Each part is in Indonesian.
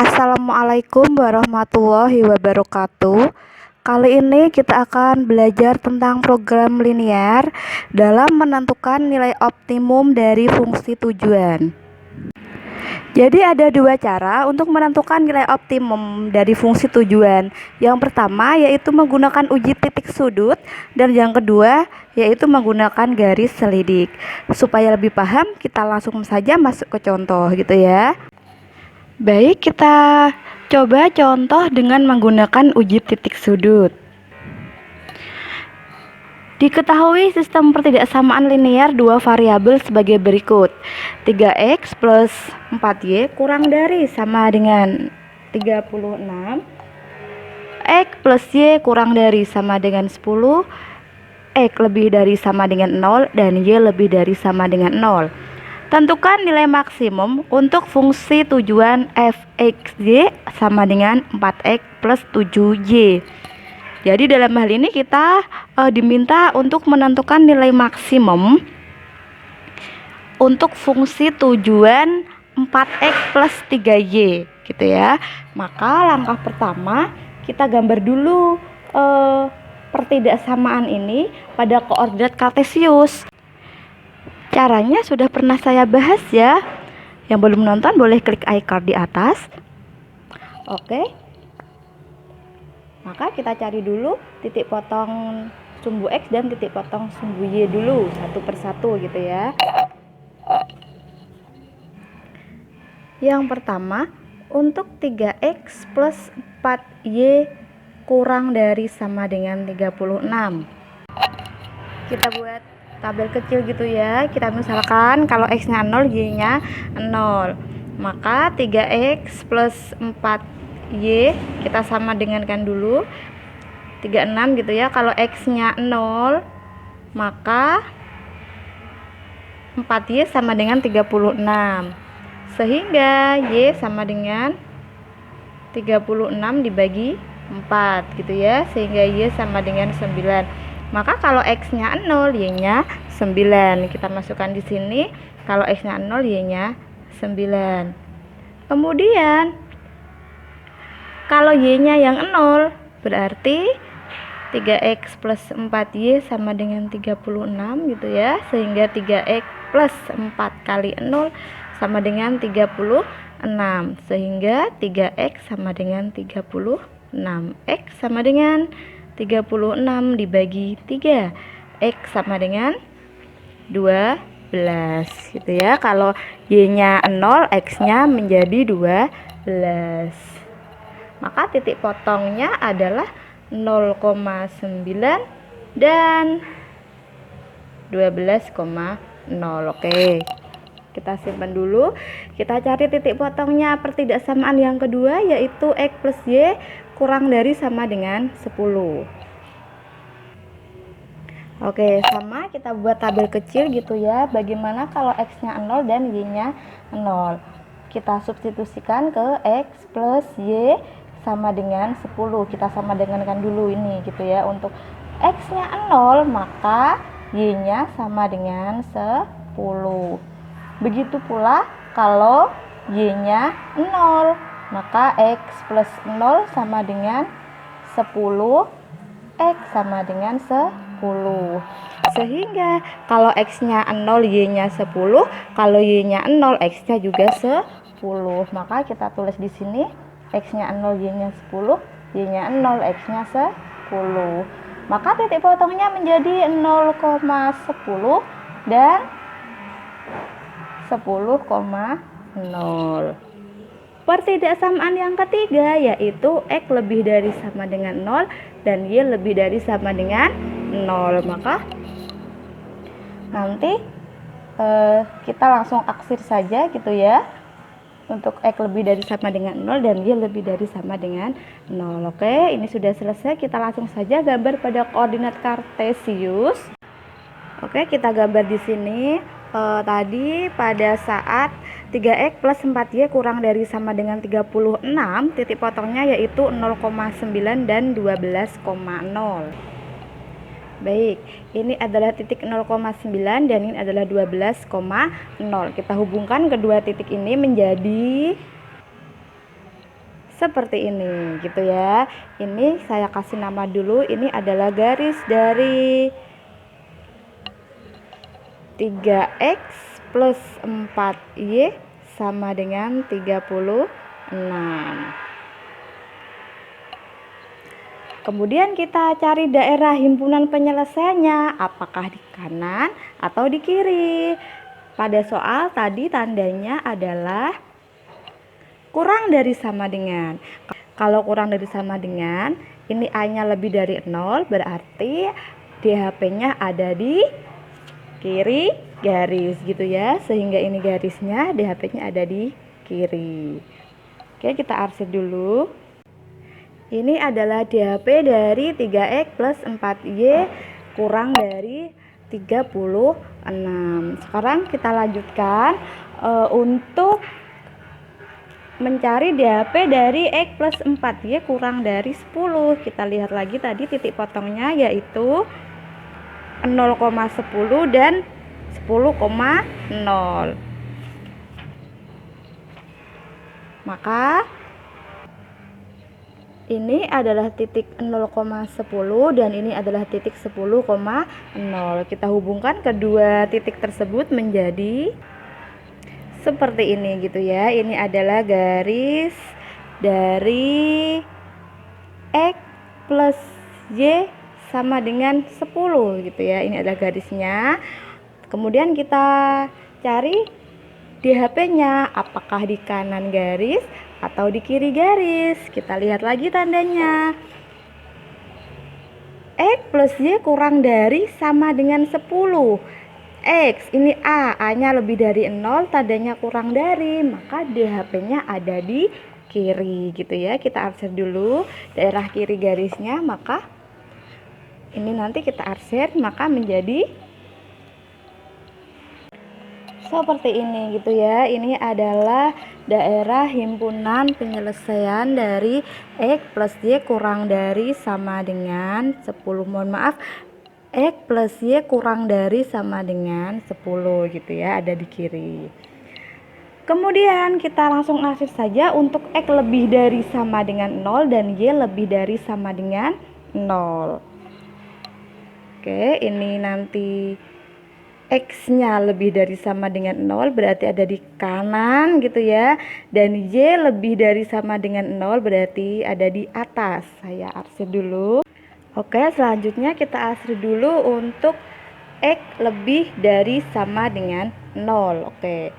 Assalamualaikum warahmatullahi wabarakatuh. Kali ini kita akan belajar tentang program linear dalam menentukan nilai optimum dari fungsi tujuan. Jadi ada dua cara untuk menentukan nilai optimum dari fungsi tujuan. Yang pertama yaitu menggunakan uji titik sudut, dan yang kedua yaitu menggunakan garis selidik. Supaya lebih paham, kita langsung saja masuk ke contoh gitu ya. Baik, kita coba contoh dengan menggunakan uji titik sudut. Diketahui sistem pertidaksamaan linear dua variabel sebagai berikut. 3x plus 4y kurang dari sama dengan 36, x plus y kurang dari sama dengan 10, x lebih dari sama dengan 0, dan y lebih dari sama dengan 0. Tentukan nilai maksimum untuk fungsi tujuan f(x)y sama dengan 4x plus 7y. Jadi dalam hal ini kita diminta untuk menentukan nilai maksimum untuk fungsi tujuan 4x plus 3y gitu ya. Maka langkah pertama kita gambar dulu pertidaksamaan ini pada koordinat kartesius. Caranya sudah pernah saya bahas ya. Yang belum nonton boleh klik iCard di atas. Oke. Maka kita cari dulu titik potong sumbu X dan titik potong sumbu Y dulu satu persatu gitu ya. Yang pertama, untuk 3x plus 4y kurang dari sama dengan 36. Kita buat tabel kecil gitu ya. Kita misalkan kalau x-nya 0, y-nya 0. Maka 3x plus 4y kita sama dengankan dulu 36 gitu ya. Kalau x-nya 0, maka 4y sama dengan 36. Sehingga y sama dengan 36 dibagi 4 gitu ya. Sehingga y sama dengan 9. Maka kalau x-nya 0, y-nya 9. Kita masukkan di sini. Kalau x-nya 0, y-nya 9. Kemudian kalau y-nya yang 0, berarti 3x plus 4y sama dengan 36 gitu ya. Sehingga 3x plus 4 kali 0 sama dengan 36. Sehingga 3x sama dengan 36. X sama dengan 36 dibagi 3, X sama dengan 12 gitu ya. Kalau Y-nya 0, X-nya menjadi 12. Maka titik potongnya adalah 0,9 dan 12,0. Oke. Kita simpan dulu. Kita cari titik potongnya pertidaksamaan yang kedua, yaitu X plus Y kurang dari sama dengan 10. Oke, sama kita buat tabel kecil gitu ya. Bagaimana kalau x-nya 0 dan y-nya 0? Kita substitusikan ke x plus y sama dengan 10. Kita sama dengankan dulu ini gitu ya. Untuk x-nya 0, maka y-nya sama dengan 10. Begitu pula kalau y-nya 0, maka x plus 0 sama dengan 10, x sama dengan 10. Sehingga kalau x-nya 0, y-nya 10, kalau y-nya 0, x-nya juga 10. Maka kita tulis di sini x-nya 0, y-nya 10, y-nya 0, x-nya 10. Maka titik potongnya menjadi 0,10 dan 10,0. Pertidaksamaan yang ketiga yaitu x lebih dari sama dengan 0 dan y lebih dari sama dengan 0. Maka nanti kita langsung aksir saja gitu ya. Untuk x lebih dari sama dengan 0 dan y lebih dari sama dengan 0. Oke, ini sudah selesai. Kita langsung saja gambar pada koordinat kartesius. Oke, kita gambar di sini. Tadi pada saat 3x plus 4y kurang dari sama dengan 36, titik potongnya yaitu 0,9 dan 12,0. Baik, ini adalah titik 0,9 dan ini adalah 12,0. Kita hubungkan kedua titik ini menjadi seperti ini gitu ya. Ini saya kasih nama dulu, ini adalah garis dari 3x plus 4y sama dengan 36. Kemudian kita cari daerah himpunan penyelesaiannya, apakah di kanan atau di kiri. Pada soal tadi tandanya adalah kurang dari sama dengan. Kalau kurang dari sama dengan, ini A-nya lebih dari 0, berarti DHP-nya ada di kiri garis gitu ya. Sehingga ini garisnya, DHP-nya ada di kiri. Oke, kita arsir dulu. Ini adalah DHP dari 3x plus 4y kurang dari 36. Sekarang kita lanjutkan untuk mencari DHP dari x plus 4y kurang dari 10. Kita lihat lagi tadi titik potongnya yaitu 0,10 dan 10,0. Maka ini adalah titik 0,10 dan ini adalah titik 10,0. Kita hubungkan kedua titik tersebut menjadi seperti ini gitu ya. Ini adalah garis dari x plus y sama dengan 10 gitu ya. Ini adalah garisnya. Kemudian kita cari DHP-nya, apakah di kanan garis atau di kiri garis. Kita lihat lagi tandanya. X plus Y kurang dari sama dengan 10. X, ini A-nya lebih dari 0, tandanya kurang dari, maka DHP-nya ada di kiri gitu ya. Kita arsir dulu daerah kiri garisnya, maka ini nanti kita arsir, maka menjadi seperti ini gitu ya. Ini adalah daerah himpunan penyelesaian dari x plus y kurang dari sama dengan 10. Mohon maaf, x plus y kurang dari sama dengan 10 gitu ya, ada di kiri. Kemudian kita langsung arsir saja untuk x lebih dari sama dengan 0 dan y lebih dari sama dengan 0. Oke, ini nanti X-nya lebih dari sama dengan 0 berarti ada di kanan gitu ya. Dan Y lebih dari sama dengan 0 berarti ada di atas. Saya arsir dulu. Oke, selanjutnya kita arsir dulu untuk X lebih dari sama dengan 0. Oke,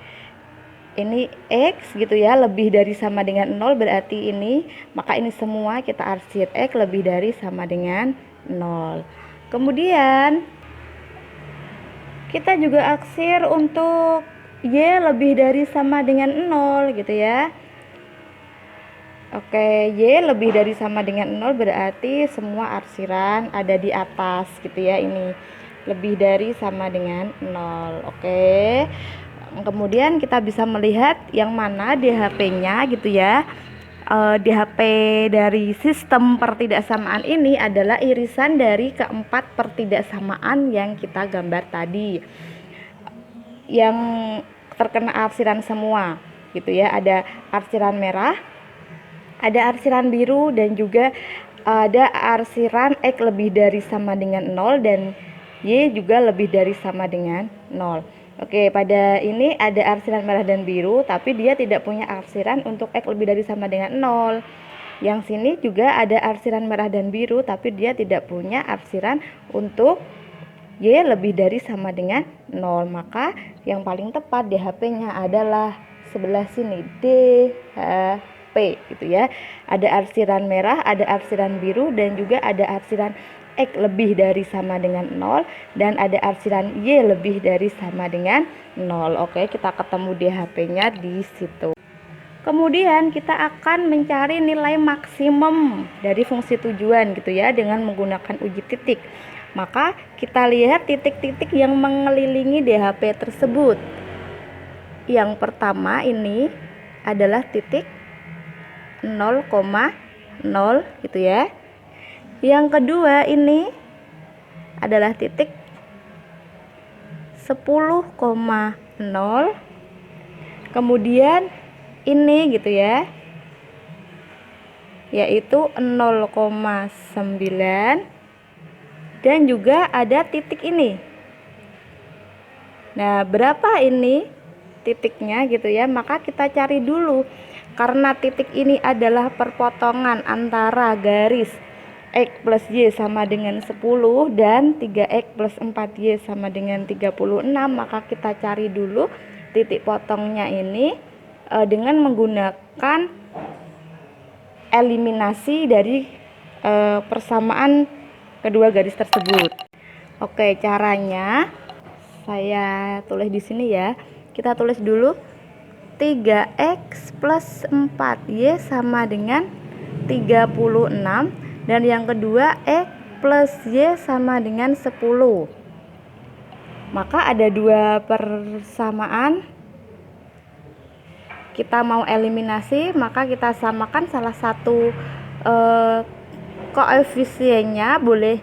ini X gitu ya, lebih dari sama dengan 0 berarti ini. Maka ini semua kita arsir X lebih dari sama dengan 0. Kemudian kita juga arsir untuk Y lebih dari sama dengan 0 gitu ya. Oke, Y lebih dari sama dengan 0 berarti semua arsiran ada di atas gitu ya. Ini lebih dari sama dengan 0. Oke. Kemudian kita bisa melihat yang mana DHP-nya gitu ya. DHP dari sistem pertidaksamaan ini adalah irisan dari keempat pertidaksamaan yang kita gambar tadi, yang terkena arsiran semua gitu ya. Ada arsiran merah, ada arsiran biru, dan juga ada arsiran X lebih dari sama dengan 0 dan Y juga lebih dari sama dengan 0. Oke, pada ini ada arsiran merah dan biru, tapi dia tidak punya arsiran untuk X lebih dari sama dengan 0. Yang sini juga ada arsiran merah dan biru, tapi dia tidak punya arsiran untuk Y lebih dari sama dengan 0. Maka yang paling tepat DHP-nya adalah sebelah sini, DHP gitu ya. Ada arsiran merah, ada arsiran biru, dan juga ada arsiran X lebih dari sama dengan 0 dan ada arsiran Y lebih dari sama dengan 0. Oke, kita ketemu DHP-nya di situ. Kemudian kita akan mencari nilai maksimum dari fungsi tujuan gitu ya dengan menggunakan uji titik. Maka kita lihat titik-titik yang mengelilingi DHP tersebut. Yang pertama ini adalah titik 0,0 gitu ya. Yang kedua ini adalah titik 10,0. Kemudian ini gitu ya. yaitu 0,9 dan juga ada titik ini. Nah, berapa ini titiknya gitu ya? Maka kita cari dulu. Karena titik ini adalah perpotongan antara garis X plus Y sama dengan 10 dan 3X plus 4Y sama dengan 36, maka kita cari dulu titik potongnya ini dengan menggunakan eliminasi dari persamaan kedua garis tersebut. Oke, caranya saya tulis di sini ya. Kita tulis dulu 3X plus 4Y sama dengan 36, dan yang kedua X plus Y sama dengan 10. Maka ada dua persamaan, kita mau eliminasi, maka kita samakan salah satu koefisiennya, boleh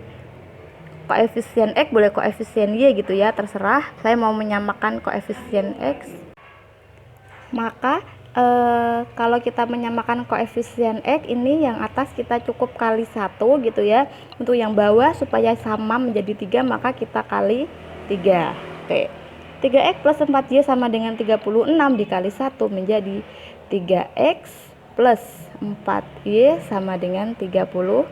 koefisien X, boleh koefisien Y gitu ya, terserah. Saya mau menyamakan koefisien X, maka kalau kita menyamakan koefisien X ini, yang atas kita cukup kali 1 gitu ya. Untuk yang bawah supaya sama menjadi 3, maka kita kali 3. Oke, 3X plus 4Y sama dengan 36 dikali 1 menjadi 3X plus 4Y sama dengan 36.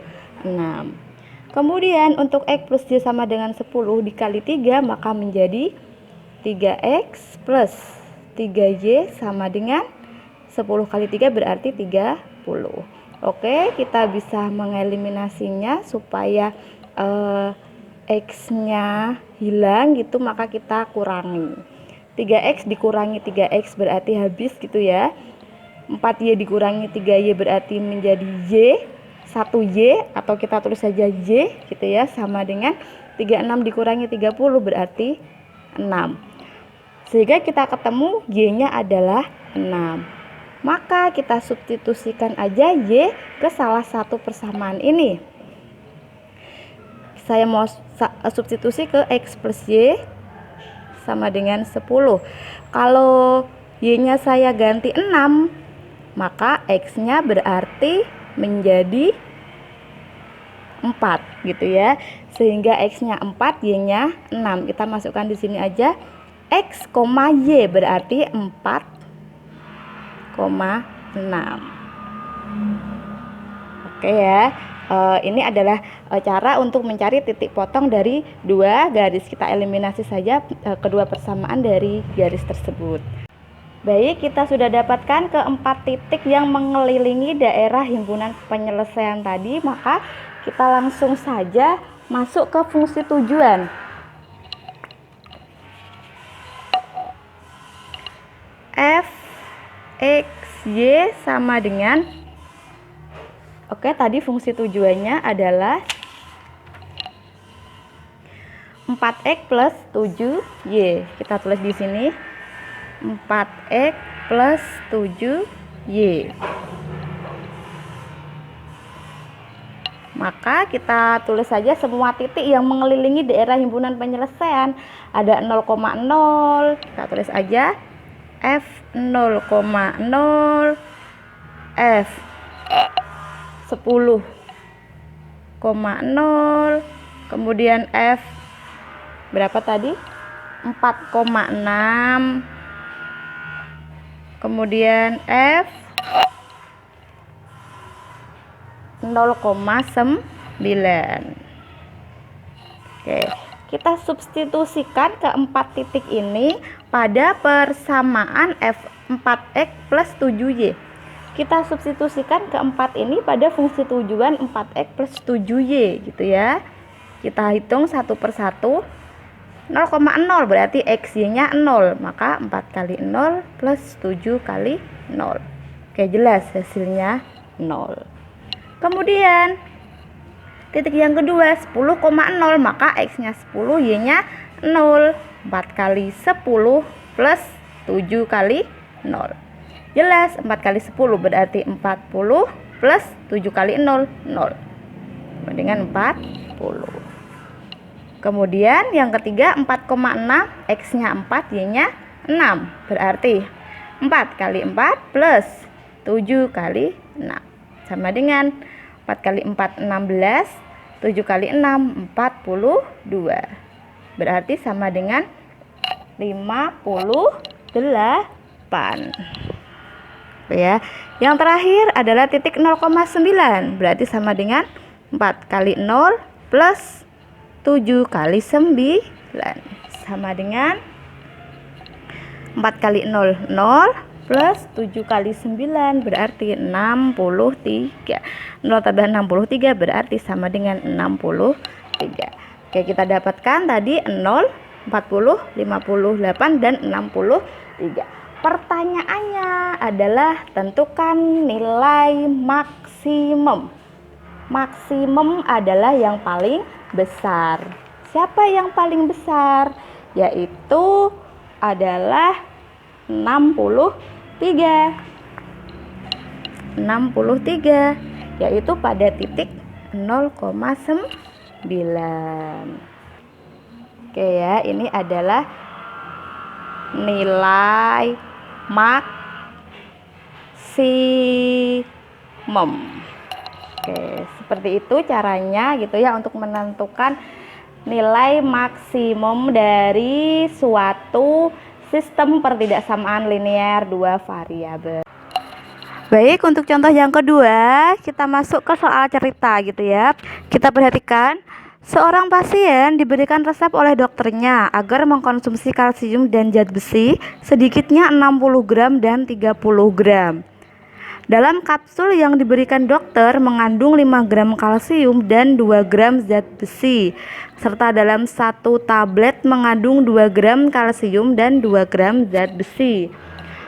Kemudian untuk X plus Y sama dengan 10 dikali 3, maka menjadi 3X plus 3Y sama dengan 10 kali 3 berarti 30. Oke, kita bisa mengeliminasinya supaya X-nya hilang gitu, maka kita kurangi. 3X dikurangi 3X berarti habis gitu ya. 4Y dikurangi 3Y berarti menjadi Y, 1Y, atau kita tulis saja Y gitu ya, sama dengan 36 dikurangi 30 berarti 6. Sehingga kita ketemu Y-nya adalah 6. Maka kita substitusikan aja Y ke salah satu persamaan ini. Saya mau substitusi ke X plus Y sama dengan 10. Kalau Y-nya saya ganti 6, maka X-nya berarti menjadi 4 gitu ya. Sehingga X-nya 4, Y-nya 6. Kita masukkan di sini aja X, Y berarti 4,6. Oke ya. Ini adalah cara untuk mencari titik potong dari dua garis. Kita eliminasi saja kedua persamaan dari garis tersebut. Baik, kita sudah dapatkan keempat titik yang mengelilingi daerah himpunan penyelesaian tadi. Maka kita langsung saja masuk ke fungsi tujuan. F X Y sama dengan, oke, tadi fungsi tujuannya adalah 4X plus 7Y. Kita tulis di sini 4X plus 7Y. Maka kita tulis saja semua titik yang mengelilingi daerah himpunan penyelesaian. Ada 0,0, kita tulis aja F 0,0, F 10,0, kemudian F berapa tadi? 4,6, kemudian F 0,9. Oke, kita substitusikan keempat titik ini pada persamaan F4X plus 7Y. Kita substitusikan keempat ini pada fungsi tujuan 4X plus 7Y gitu ya. Kita hitung satu persatu. 0,0 berarti X-nya 0, maka 4 kali 0 plus 7 kali 0. Oke, jelas hasilnya 0. Kemudian titik yang kedua 10,0, maka X-nya 10, Y-nya 0. 4 kali 10 plus 7 kali 0. Jelas 4 kali 10 berarti 40 plus 7 kali 0, 0. Dengan 40. Kemudian yang ketiga 4,6, X-nya 4, Y-nya 6. Berarti 4 kali 4 plus 7 kali 6. sama dengan 4 kali 4 16, 7 kali 6 42. Berarti sama dengan 58. Ya. Yang terakhir adalah titik 0,9, berarti sama dengan 4 kali 0 plus 7 kali 9 sama dengan 4 kali 0 0 plus 7 kali 9 berarti 63. 0 tambah 63 berarti sama dengan 63. Oke, kita dapatkan tadi 0, 40, 58 dan 63. Pertanyaannya adalah tentukan nilai maksimum. Maksimum adalah yang paling besar. Siapa yang paling besar? Yaitu adalah 63. 63 yaitu pada titik 0,9. Oke ya, ini adalah nilai maksimum. Oke, seperti itu caranya gitu ya untuk menentukan nilai maksimum dari suatu sistem pertidaksamaan linear dua variabel. Baik, untuk contoh yang kedua, kita masuk ke soal cerita gitu ya. Kita perhatikan, seorang pasien diberikan resep oleh dokternya agar mengkonsumsi kalsium dan zat besi sedikitnya 60 gram dan 30 gram. Dalam kapsul yang diberikan dokter mengandung 5 gram kalsium dan 2 gram zat besi, serta dalam satu tablet mengandung 2 gram kalsium dan 2 gram zat besi.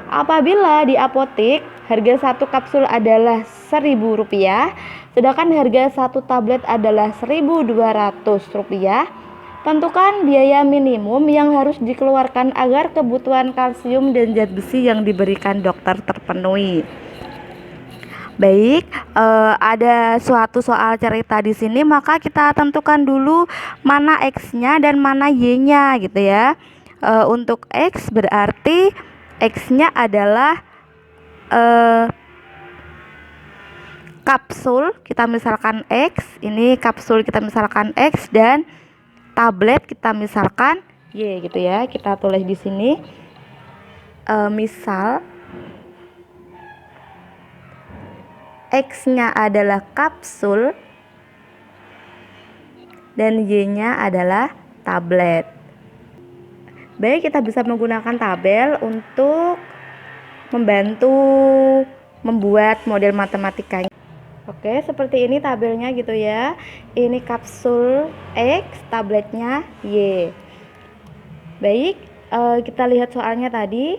Apabila di apotek harga satu kapsul adalah Rp1.000, sedangkan harga satu tablet adalah Rp1.200, tentukan biaya minimum yang harus dikeluarkan agar kebutuhan kalsium dan zat besi yang diberikan dokter terpenuhi. Baik, ada suatu soal cerita di sini, maka kita tentukan dulu mana X-nya dan mana Y-nya gitu ya. Untuk X berarti X-nya adalah kapsul, kita misalkan X, ini kapsul kita misalkan X, dan tablet kita misalkan Y gitu ya. Kita tulis di sini misal X-nya adalah kapsul dan Y-nya adalah tablet. Baik, kita bisa menggunakan tabel untuk membantu membuat model matematikanya. Oke, seperti ini tabelnya gitu ya. Ini kapsul X, tabletnya Y. Baik, kita lihat soalnya tadi.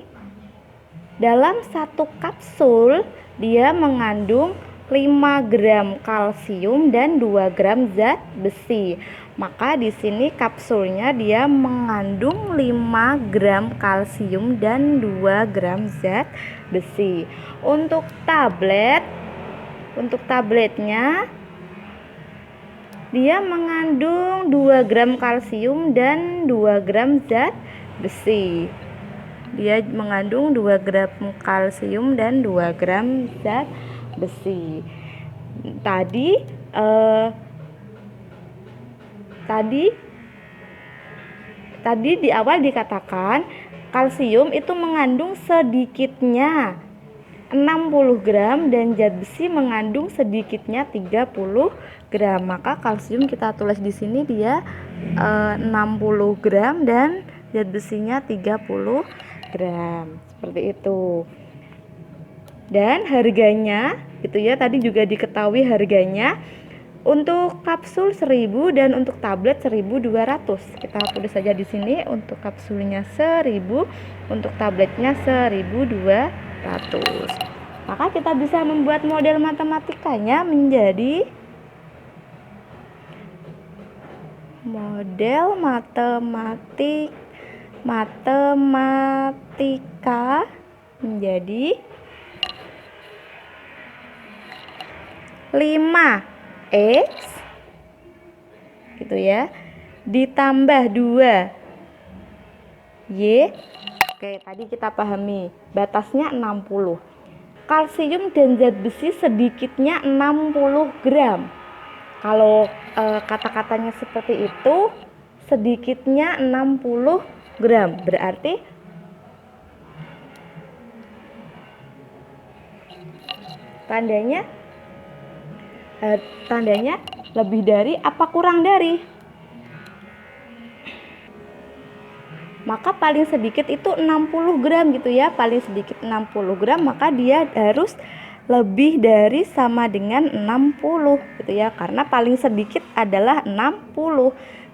Dalam satu kapsul dia mengandung 5 gram kalsium dan 2 gram zat besi. Maka di sini kapsulnya dia mengandung 5 gram kalsium dan 2 gram zat besi. Untuk tabletnya dia mengandung 2 gram kalsium dan 2 gram zat besi. Dia mengandung 2 gram kalsium dan 2 gram zat besi. Tadi di awal dikatakan kalsium itu mengandung sedikitnya 60 gram dan zat besi mengandung sedikitnya 30 gram. Maka kalsium kita tulis di sini dia 60 gram dan zat besinya 30 gram. Seperti itu. Dan harganya gitu ya, tadi juga diketahui harganya. Untuk kapsul 1000 dan untuk tablet 1200. Kita tulis saja di sini untuk kapsulnya 1000, untuk tabletnya 1200. Maka kita bisa membuat model matematikanya menjadi model matematika menjadi 5X gitu ya, ditambah 2Y. Oke, tadi kita pahami batasnya 60. kalsium dan zat besi sedikitnya 60 gram. Kalau kata-katanya seperti itu, sedikitnya 60 gram, berarti tandanya lebih dari apa kurang dari. Maka paling sedikit itu 60 gram gitu ya, paling sedikit 60 gram, maka dia harus lebih dari sama dengan 60 gitu ya, karena paling sedikit adalah 60.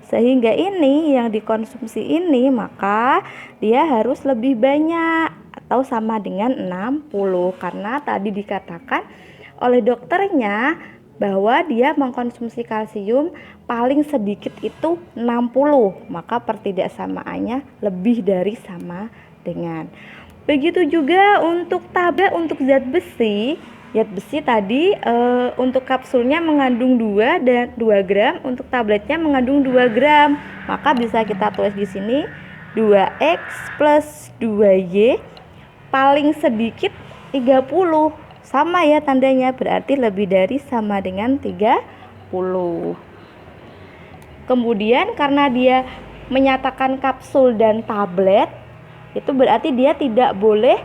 Sehingga ini yang dikonsumsi ini maka dia harus lebih banyak atau sama dengan 60, karena tadi dikatakan oleh dokternya bahwa dia mengkonsumsi kalsium paling sedikit itu 60, maka pertidaksamaannya lebih dari sama dengan. Begitu juga untuk tablet untuk zat besi. Zat besi tadi untuk kapsulnya mengandung 2 dan 2 gram, untuk tabletnya mengandung 2 gram. Maka bisa kita tulis di sini 2X plus 2Y paling sedikit 30. Sama ya tandanya, berarti lebih dari sama dengan 30. Kemudian karena dia menyatakan kapsul dan tablet, itu berarti dia tidak boleh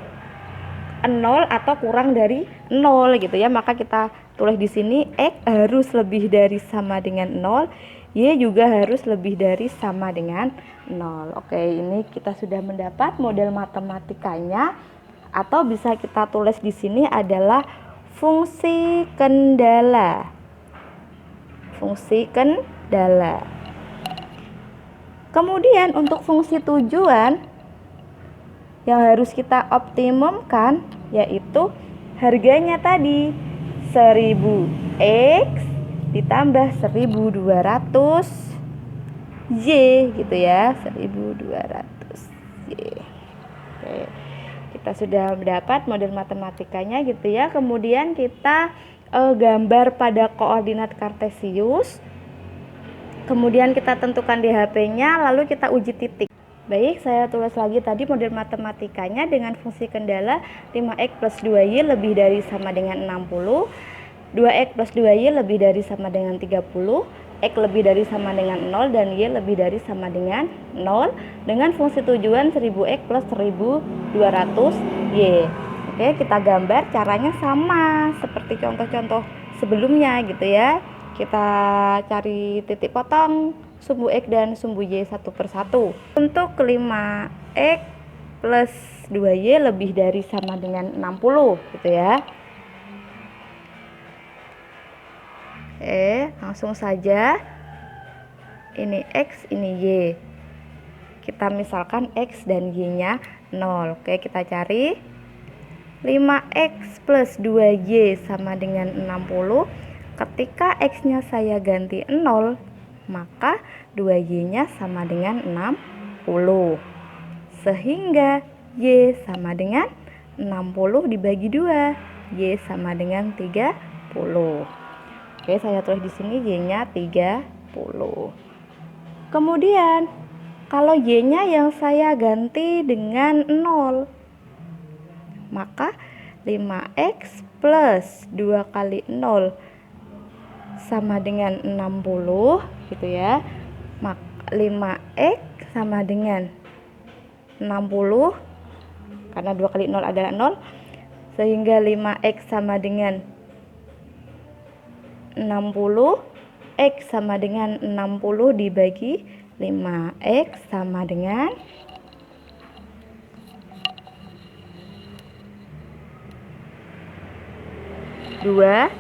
0 atau kurang dari 0 gitu ya. Maka kita tulis di sini X harus lebih dari sama dengan 0, Y juga harus lebih dari sama dengan 0. Oke, ini kita sudah mendapat model matematikanya, atau bisa kita tulis di sini adalah fungsi kendala. Fungsi kendala. Kemudian untuk fungsi tujuan yang harus kita optimumkan yaitu harganya tadi 1000X ditambah 1200 Y gitu ya, 1200 Y. Oke, kita sudah mendapat model matematikanya gitu ya. Kemudian kita gambar pada koordinat kartesius, kemudian kita tentukan DHP-nya, lalu kita uji titik. Baik, saya tulis lagi tadi model matematikanya dengan fungsi kendala 5X plus 2Y lebih dari sama dengan 60, 2X plus 2Y lebih dari sama dengan 30, X lebih dari sama dengan 0, dan Y lebih dari sama dengan 0, dengan fungsi tujuan 1000X plus 1200Y. Oke, kita gambar, caranya sama seperti contoh-contoh sebelumnya gitu ya. Kita cari titik potong sumbu X dan sumbu Y satu persatu. Untuk 5X plus 2Y lebih dari sama dengan 60 gitu ya. Oke, langsung saja. Ini X, ini Y. Kita misalkan X dan Y-nya 0. Oke, kita cari 5X plus 2Y sama dengan 60. Ketika X-nya saya ganti 0, maka 2Y-nya sama dengan 60. Sehingga Y sama dengan 60 dibagi 2. Y sama dengan 30. Oke, saya tulis di sini Y-nya 30. Kemudian kalau Y-nya yang saya ganti dengan 0, maka 5X plus 2 kali 0 sama dengan 60 gitu ya. Maka 5X sama dengan 60, karena 2 kali 0 adalah 0, sehingga 5X sama dengan 60, X sama dengan 60 dibagi 5, X sama dengan 12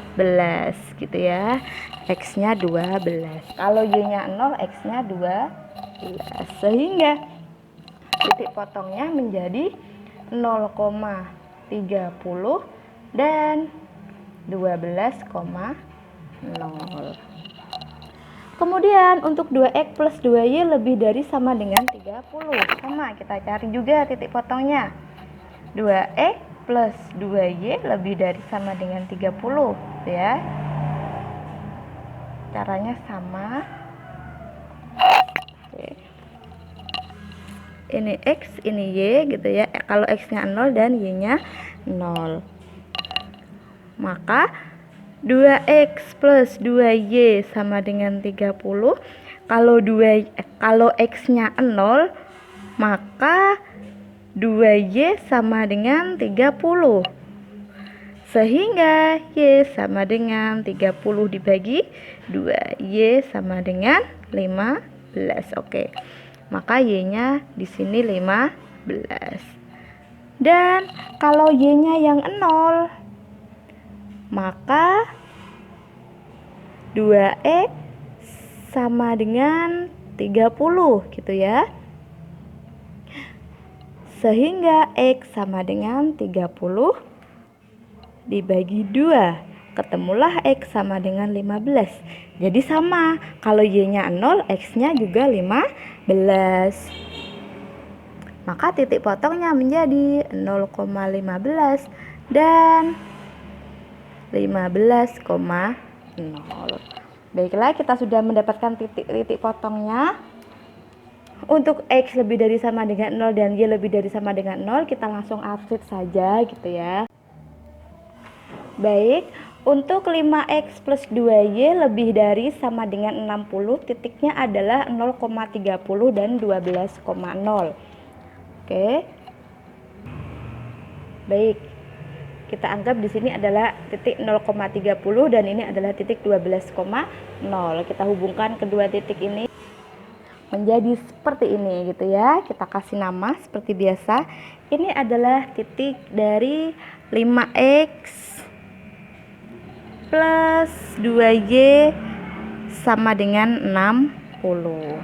gitu ya. X nya 12. Kalau Y nya 0, X nya 12. Sehingga titik potongnya menjadi 0,30 dan 12,0. Kemudian untuk 2X plus 2Y lebih dari sama dengan 30. Sama, kita cari juga titik potongnya. 2X plus 2Y lebih dari sama dengan 30 ya. Caranya sama. Oke. Ini X, ini Y gitu ya. Kalau X nya 0 dan Y nya 0. Maka 2x plus 2y sama dengan 30. Kalau x-nya 0, maka 2y sama dengan 30. Sehingga y sama dengan 30 dibagi 2. Y sama dengan 15. Oke. Maka y-nya di sini 15. Dan kalau y-nya yang 0, maka 2x sama dengan 30 gitu ya. Sehingga x sama dengan 30 dibagi 2. Ketemulah x sama dengan 15. Jadi sama, kalau y-nya 0, x-nya juga 15. Maka titik potongnya menjadi 0,15 dan 15,0. Baiklah, kita sudah mendapatkan titik potongnya. Untuk x lebih dari sama dengan 0 dan y lebih dari sama dengan 0, kita langsung arsir saja gitu ya. Baik, untuk 5x plus 2y lebih dari sama dengan 60, titiknya adalah 0,30 dan 12,0. Oke. Baik. Kita anggap di sini adalah titik 0,30 dan ini adalah titik 12,0. Kita hubungkan kedua titik ini menjadi seperti ini gitu ya. Kita kasih nama seperti biasa. Ini adalah titik dari 5x plus 2y sama dengan 60.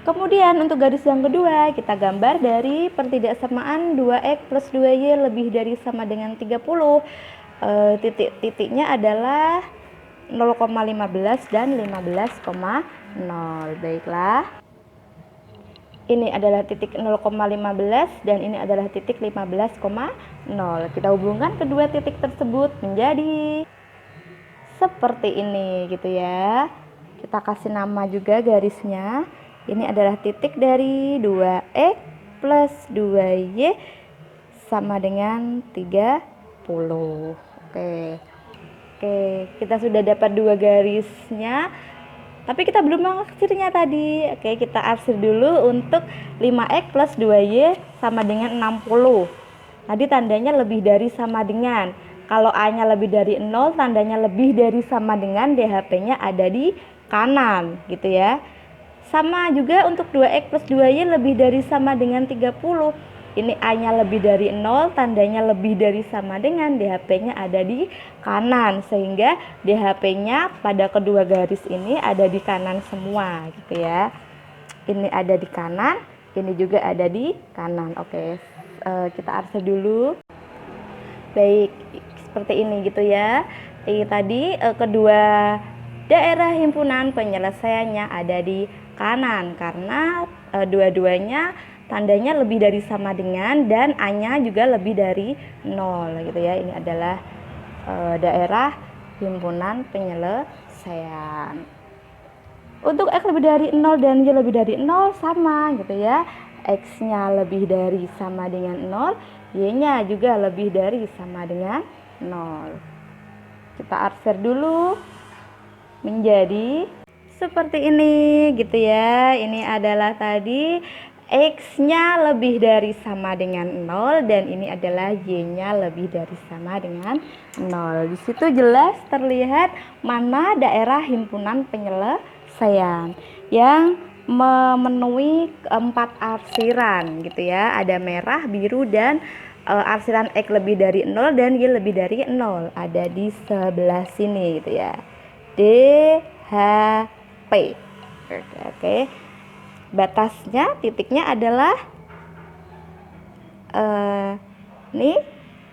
Kemudian untuk garis yang kedua, kita gambar dari pertidaksamaan 2x plus 2y lebih dari sama dengan 30. Titik-titiknya adalah 0,15 dan 15,0. Baiklah. Ini adalah titik 0,15 dan ini adalah titik 15,0. Kita hubungkan kedua titik tersebut menjadi seperti ini gitu ya. Kita kasih nama juga garisnya. Ini adalah titik dari 2x plus 2y sama dengan 30. Oke, kita sudah dapat dua garisnya. Tapi kita belum mengarsirnya tadi. Oke, kita arsir dulu untuk 5x plus 2y sama dengan 60. Tadi tandanya lebih dari sama dengan. Kalau A-nya lebih dari 0, tandanya lebih dari sama dengan, DHP-nya ada di kanan gitu ya. Sama juga untuk 2x plus 2y lebih dari sama dengan 30. Ini A-nya lebih dari 0, tandanya lebih dari sama dengan, DHP-nya ada di kanan. Sehingga DHP-nya pada kedua garis ini ada di kanan semua gitu ya. Ini ada di kanan, ini juga ada di kanan. Oke, kita arsir dulu. Baik, seperti ini gitu ya. Tadi kedua daerah himpunan penyelesaiannya ada di kanan karena dua-duanya tandanya lebih dari sama dengan dan A-nya juga lebih dari 0 gitu ya. Ini adalah daerah himpunan penyelesaian. Untuk X lebih dari 0 dan Y lebih dari 0 sama gitu ya. X-nya lebih dari sama dengan 0, Y-nya juga lebih dari sama dengan 0. Kita arsir dulu menjadi seperti ini gitu ya. Ini adalah tadi X-nya lebih dari sama dengan 0 dan ini adalah Y-nya lebih dari sama dengan 0. Di situ jelas terlihat mana daerah himpunan penyelesaian yang memenuhi 4 arsiran gitu ya. Ada merah, biru dan arsiran X lebih dari 0 dan Y lebih dari 0 ada di sebelah sini gitu ya. D, H, P. Oke. Batasnya titiknya adalah ini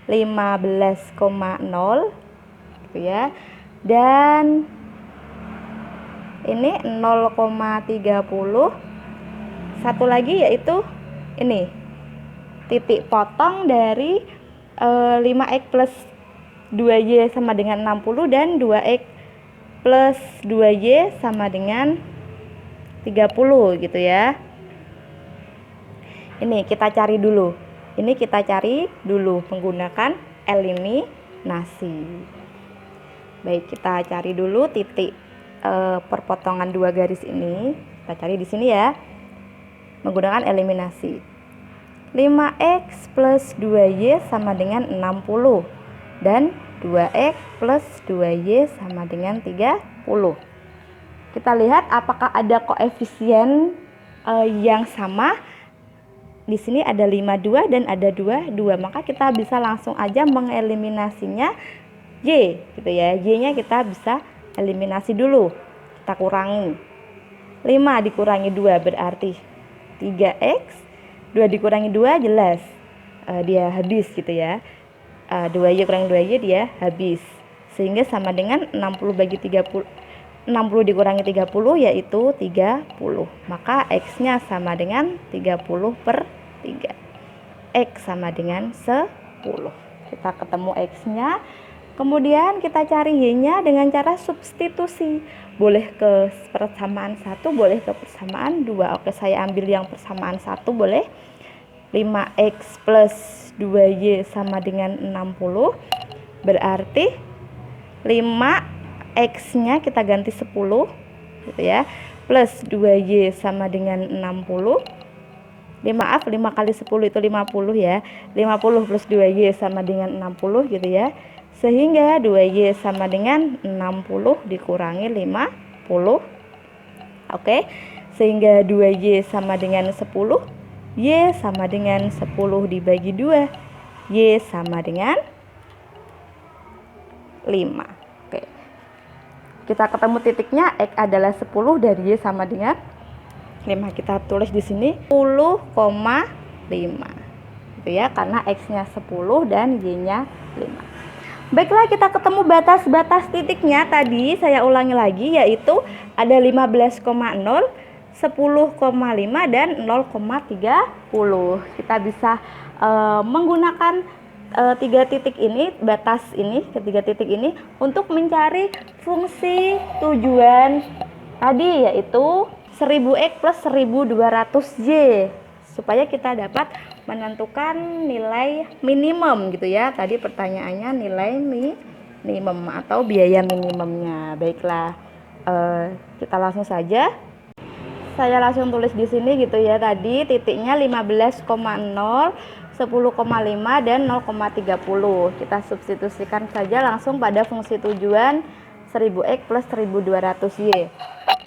15,0 gitu ya. Dan ini 0,30. Satu lagi yaitu ini titik potong dari 5x plus 2y sama dengan 60 dan 2x plus 2y sama dengan 30 gitu ya. Ini kita cari dulu. Ini kita cari dulu menggunakan L ini. eliminasi. Baik, kita cari dulu titik perpotongan dua garis ini. Kita cari di sini ya, menggunakan eliminasi. 5x plus 2y sama dengan 60 dan 2x plus 2y sama dengan 30. Kita lihat apakah ada koefisien yang sama. Di sini ada 52 dan ada 22, maka kita bisa langsung aja mengeliminasinya y gitu ya. Y-nya kita bisa eliminasi dulu. Kita kurangi. 5 dikurangi 2 berarti 3x. 2 dikurangi 2 jelas dia habis gitu ya. 2y kurangi 2y dia habis. Sehingga sama dengan 60 bagi 30. 60 dikurangi 30 yaitu 30. Maka x-nya sama dengan 30 per 3. X sama dengan 10. Kita ketemu x-nya. Kemudian kita cari y-nya dengan cara substitusi. Boleh ke persamaan 1, boleh ke persamaan 2. Oke, saya ambil yang persamaan 1 boleh. 5x plus 2y sama dengan 60. Berarti 5x-nya kita ganti 10 gitu ya. Plus 2y sama dengan 60. 5 kali 10 itu 50 ya. 50 plus 2y sama dengan 60 gitu ya. Sehingga 2y sama dengan 60 dikurangi 50. Oke. Sehingga 2y sama dengan 10. Y sama dengan 10 dibagi 2. Y sama dengan 5. Oke. Kita ketemu titiknya, X adalah 10 dan Y sama dengan 5. Kita tulis di sini 10,5. Gitu ya, karena X-nya 10 dan Y-nya 5. Baiklah, kita ketemu batas-batas titiknya. Tadi saya ulangi lagi, yaitu ada 15,0, 10,5 dan 0,30. Kita bisa menggunakan tiga titik ini, batas ini, ketiga titik ini untuk mencari fungsi tujuan tadi, yaitu 1000x plus 1200y, supaya kita dapat menentukan nilai minimum gitu ya. Tadi pertanyaannya nilai minimum atau biaya minimumnya. Baiklah, kita langsung saja. Saya langsung tulis di sini gitu ya. Tadi titiknya 15,0, 10,5 dan 0,30. Kita substitusikan saja langsung pada fungsi tujuan 1000x plus 1200y.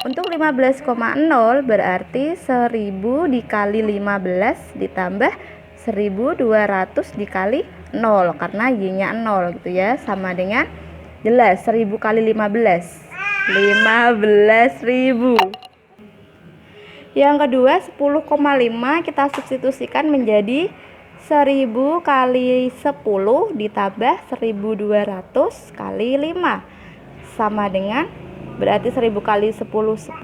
Untuk 15,0 berarti 1000 dikali 15 ditambah 1200 dikali 0, karena y-nya 0 gitu ya, sama dengan jelas 1000 kali 15 15.000. Yang kedua 10,5 kita substitusikan menjadi 1000 kali 10 ditambah 1200 kali 5 sama dengan berarti 1000 kali 10 10.000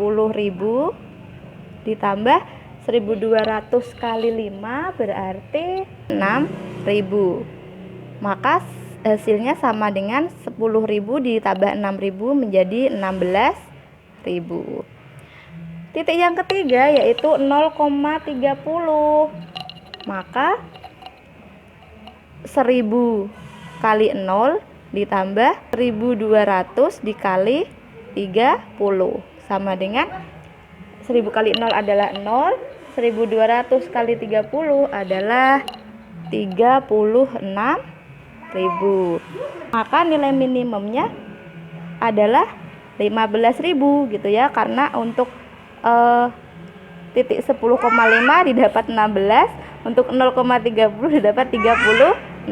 ditambah 1200 kali 5 berarti 6.000. Maka hasilnya sama dengan 10.000 ditambah 6.000 menjadi 16.000. Titik yang ketiga yaitu 0,30. Maka 1000 kali 0 ditambah 1200 dikali 30 sama dengan 1000 kali 0 adalah 0, 1200 kali 30 adalah 36.000. Maka nilai minimumnya adalah 15.000 gitu ya, karena untuk titik 10,5 didapat 16, untuk 0,30 didapat 36,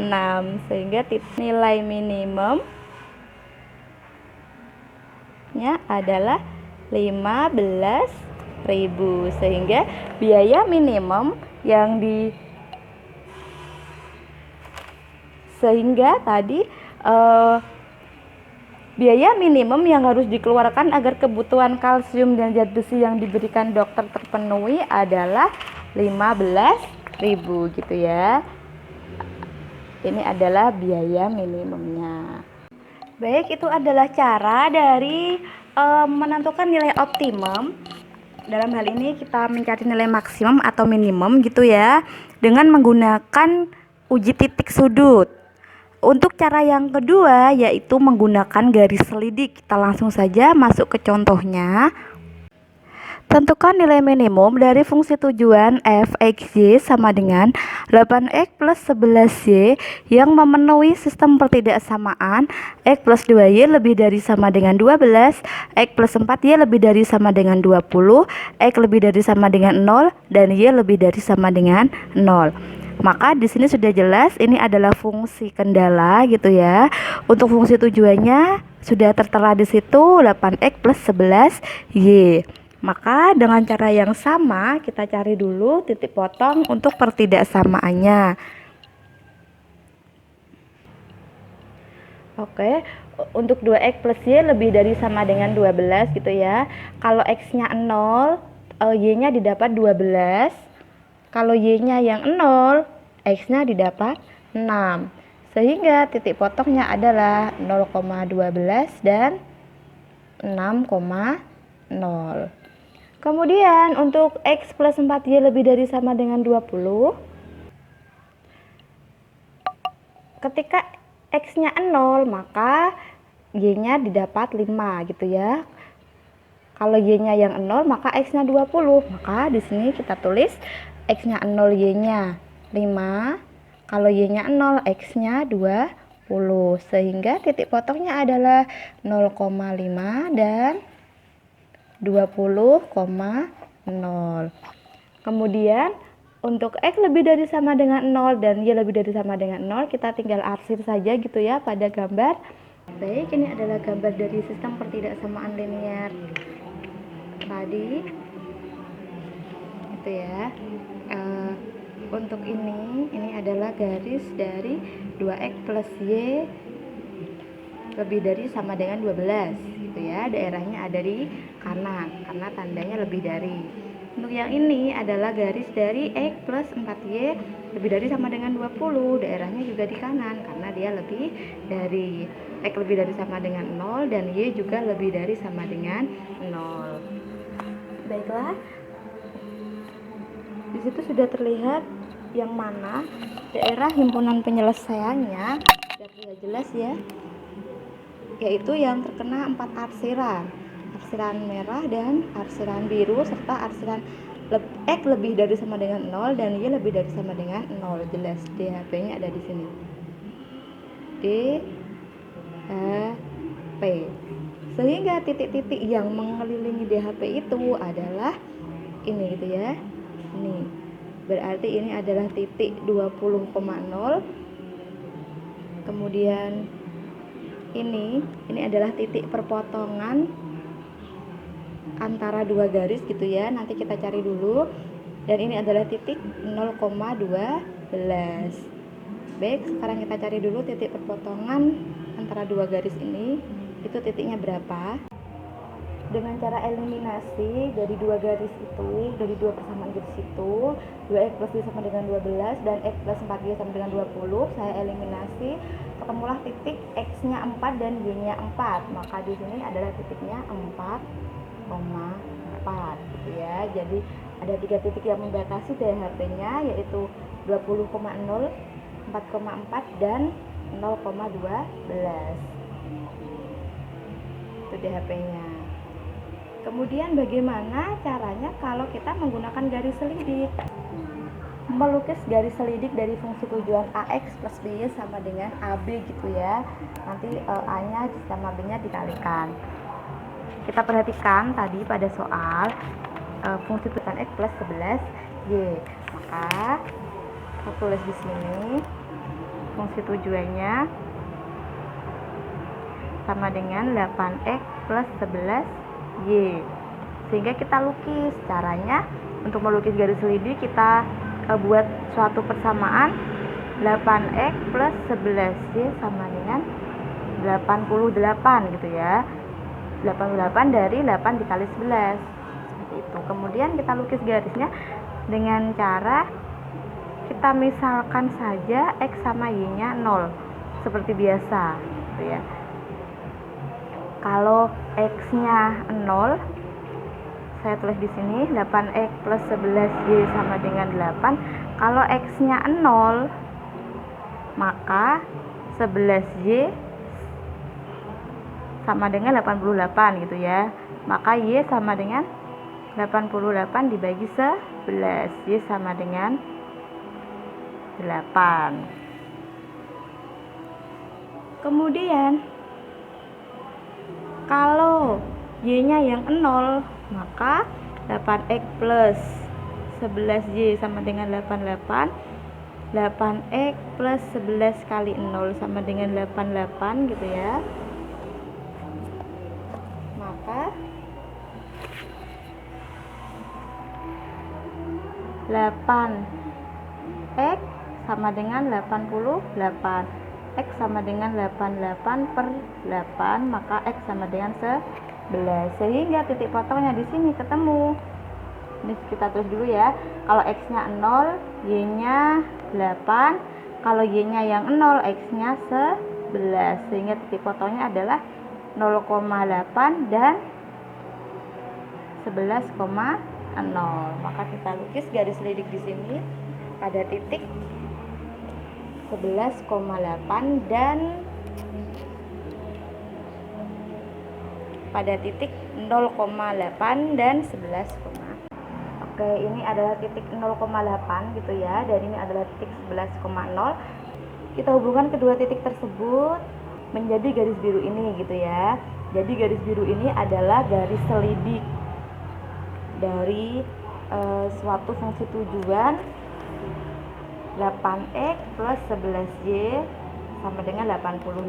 sehingga nilai minimumnya adalah 15.000, sehingga biaya minimum yang biaya minimum yang harus dikeluarkan agar kebutuhan kalsium dan zat besi yang diberikan dokter terpenuhi adalah 15.000 gitu ya. Ini adalah biaya minimumnya. Baik, itu adalah cara dari menentukan nilai optimum. Dalam hal ini kita mencari nilai maksimum atau minimum gitu ya, dengan menggunakan uji titik sudut. Untuk cara yang kedua yaitu menggunakan garis selidik. Kita langsung saja masuk ke contohnya. Tentukan nilai minimum dari fungsi tujuan f x y sama dengan 8x plus 11y yang memenuhi sistem pertidaksamaan x plus 2y lebih dari sama dengan 12, x plus 4y lebih dari sama dengan 20, x lebih dari sama dengan 0, dan y lebih dari sama dengan 0. Maka di sini sudah jelas ini adalah fungsi kendala gitu ya. Untuk fungsi tujuannya sudah tertera di situ 8x plus 11y. Maka dengan cara yang sama kita cari dulu titik potong untuk pertidaksamaannya. Oke, untuk 2x plus y lebih dari sama dengan 12 gitu ya. Kalau x-nya 0, y-nya didapat 12. Kalau y-nya yang 0, x-nya didapat 6. Sehingga titik potongnya adalah 0,12 dan 6,0. Kemudian untuk x plus 4y lebih dari sama dengan 20. Ketika x-nya 0, maka y-nya didapat 5 gitu ya. Kalau y-nya yang 0, maka x-nya 20. Maka di sini kita tulis x-nya 0, y-nya 5. Kalau y-nya 0, x-nya 20. Sehingga titik potongnya adalah 0,5 dan 20,0. Kemudian untuk x lebih dari sama dengan 0 dan y lebih dari sama dengan 0, kita tinggal arsir saja gitu ya pada gambar. Baik, ini adalah gambar dari sistem pertidaksamaan linear tadi itu ya. Untuk ini adalah garis dari 2x plus y lebih dari sama dengan 12 gitu ya. Daerahnya ada di kanan karena tandanya lebih dari. Untuk yang ini adalah garis dari x plus 4y lebih dari sama dengan 20. Daerahnya juga di kanan karena dia lebih dari. X lebih dari sama dengan 0 dan y juga lebih dari sama dengan 0. Baiklah, di situ sudah terlihat yang mana daerah himpunan penyelesaiannya sudah terlihat jelas ya, yaitu yang terkena 4 arsiran merah dan arsiran biru serta arsiran x lebih dari sama dengan 0 dan y lebih dari sama dengan 0. Jelas DHP-nya ada di sini. DHP. Sehingga titik-titik yang mengelilingi DHP itu adalah ini gitu ya. Ini. Berarti ini adalah titik 20,0. Kemudian ini adalah titik perpotongan antara dua garis gitu ya. Nanti kita cari dulu. Dan ini adalah titik 0,12. Baik, sekarang kita cari dulu titik perpotongan antara dua garis ini. Itu titiknya berapa? Dengan cara eliminasi dari dua garis itu, dari dua persamaan garis itu, 2x plus y sama dengan 12 dan x plus 4y sama dengan 20, saya eliminasi, ketemulah titik x-nya 4 dan y-nya 4. Maka di sini adalah titiknya 4,4 gitu ya. Jadi ada 3 titik yang membatasi DHP-nya, yaitu 20,0, 4,4 dan 0,12. Itu DHP-nya. Kemudian bagaimana caranya kalau kita menggunakan garis selidik? Melukis garis selidik dari fungsi tujuan AX plus BY sama dengan AB gitu ya. Nanti A-nya sama B-nya dikalikan. Kita perhatikan tadi pada soal fungsi tujuan X plus 11Y. Maka kita tulis di sini fungsi tujuannya sama dengan 8x plus 11y. Sehingga kita lukis. Caranya untuk melukis garis selidik kita buat suatu persamaan 8x plus 11y sama dengan 88 gitu ya. 88 dari 8 dikali 11 seperti itu. Kemudian kita lukis garisnya dengan cara kita misalkan saja x sama y-nya 0 seperti biasa gitu ya. Kalau x-nya 0, saya tulis di sini 8x plus 11y sama dengan 8. Kalau x-nya 0, maka 11Y sama dengan 88 gitu ya. Maka Y sama dengan 88 dibagi 11, Y sama dengan 8. Kemudian kalau Y-nya yang 0, maka 8X plus 11Y sama dengan 88. 8X plus 11 kali 0 sama dengan 88 gitu ya. Maka 8X sama dengan 88. X sama dengan 88 per 8, maka X sama dengan 11. Sehingga titik potongnya di sini ketemu. Ini kita tulis dulu ya. Kalau X-nya 0, Y-nya 8. Kalau Y-nya yang 0, X-nya 11. Sehingga titik potongnya adalah 0,8 dan 11,0. Maka kita lukis garis lidik di sini pada titik 11,8 dan pada titik 0,8 dan 11, oke, ini adalah titik 0,8 gitu ya, dan ini adalah titik 11,0. Kita hubungkan kedua titik tersebut menjadi garis biru ini gitu ya. Jadi garis biru ini adalah garis selidik dari suatu fungsi tujuan 8X plus 11Y sama dengan 88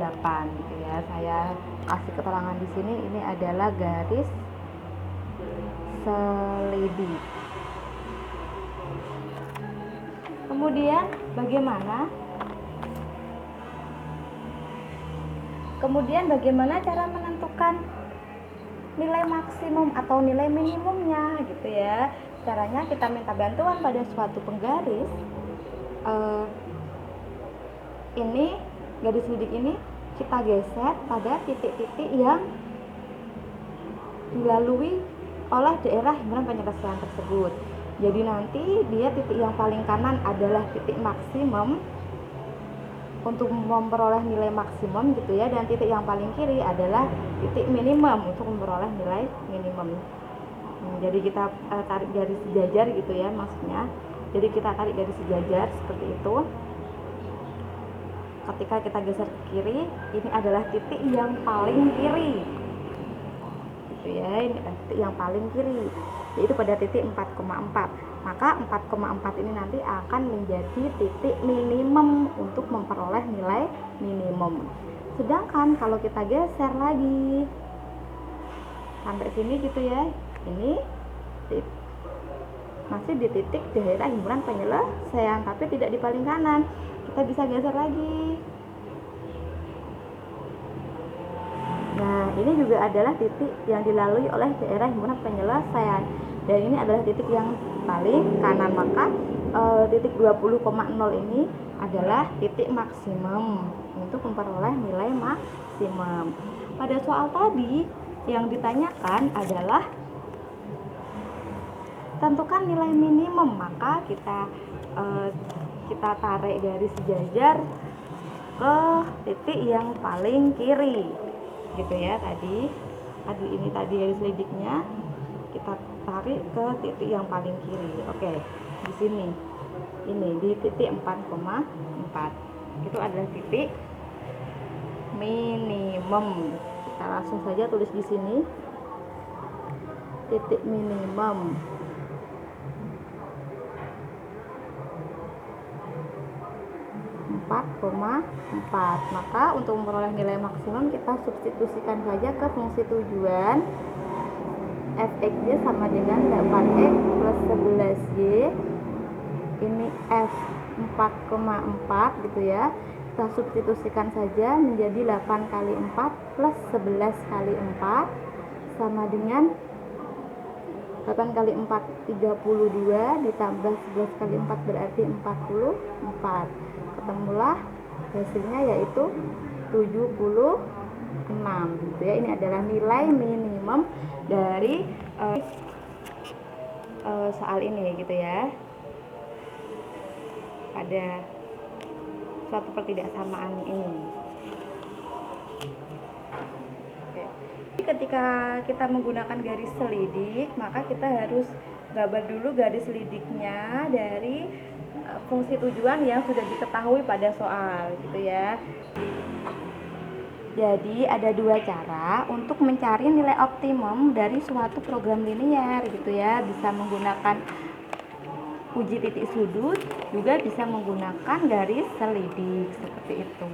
gitu ya. Saya kasih keterangan di sini, ini adalah garis selidik. Kemudian bagaimana cara menentukan nilai maksimum atau nilai minimumnya gitu ya. Caranya kita minta bantuan pada suatu penggaris. Ini garis lidik ini kita geser pada titik-titik yang dilalui oleh daerah himpunan penyelesaian tersebut. Jadi nanti dia titik yang paling kanan adalah titik maksimum untuk memperoleh nilai maksimum gitu ya, dan titik yang paling kiri adalah titik minimum untuk memperoleh nilai minimum. Jadi kita tarik garis sejajar gitu ya maksudnya. Jadi kita tarik garis sejajar seperti itu. Ketika kita geser ke kiri, ini adalah titik yang paling kiri gitu ya, ini titik yang paling kiri, yaitu pada titik 4,4. Maka 4,4 ini nanti akan menjadi titik minimum untuk memperoleh nilai minimum. Sedangkan kalau kita geser lagi sampai sini gitu ya, ini masih di titik daerah himpunan penyelesaian tapi tidak di paling kanan. Kita bisa geser lagi. Nah, ini juga adalah titik yang dilalui oleh daerah himpunan penyelesaian, dan ini adalah titik yang paling kanan. Maka titik 20,0 ini adalah titik maksimum untuk memperoleh nilai maksimum. Pada soal tadi yang ditanyakan adalah tentukan nilai minimum, maka kita tarik garis sejajar ke titik yang paling kiri gitu ya. Tadi ini tadi garis lidiknya kita tarik ke titik yang paling kiri. Oke, di sini ini di titik 4,4 itu adalah titik minimum. Kita langsung saja tulis di sini titik minimum. 4,4. Maka untuk memperoleh nilai maksimum kita substitusikan saja ke fungsi tujuan fxy sama dengan 8x plus 11y. Ini f 4,4 gitu ya. Kita substitusikan saja menjadi 8 kali 4 plus 11 kali 4 sama dengan 8 kali 4 32 ditambah 11 kali 4 berarti 44. Ketemulah hasilnya yaitu 76 gitu ya. Ini adalah nilai minimum dari soal ini gitu ya. Pada suatu pertidaksamaan ini. Oke. Ketika kita menggunakan garis selidik, maka kita harus gambar dulu garis selidiknya dari fungsi tujuan yang sudah diketahui pada soal, gitu ya. Jadi ada dua cara untuk mencari nilai optimum dari suatu program linier, gitu ya. Bisa menggunakan uji titik sudut, juga bisa menggunakan garis selidik seperti itu.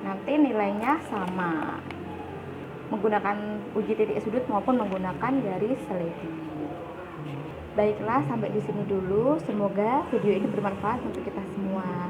Nanti nilainya sama menggunakan uji titik sudut maupun menggunakan garis selidik. Baiklah, sampai di sini dulu. Semoga video ini bermanfaat untuk kita semua.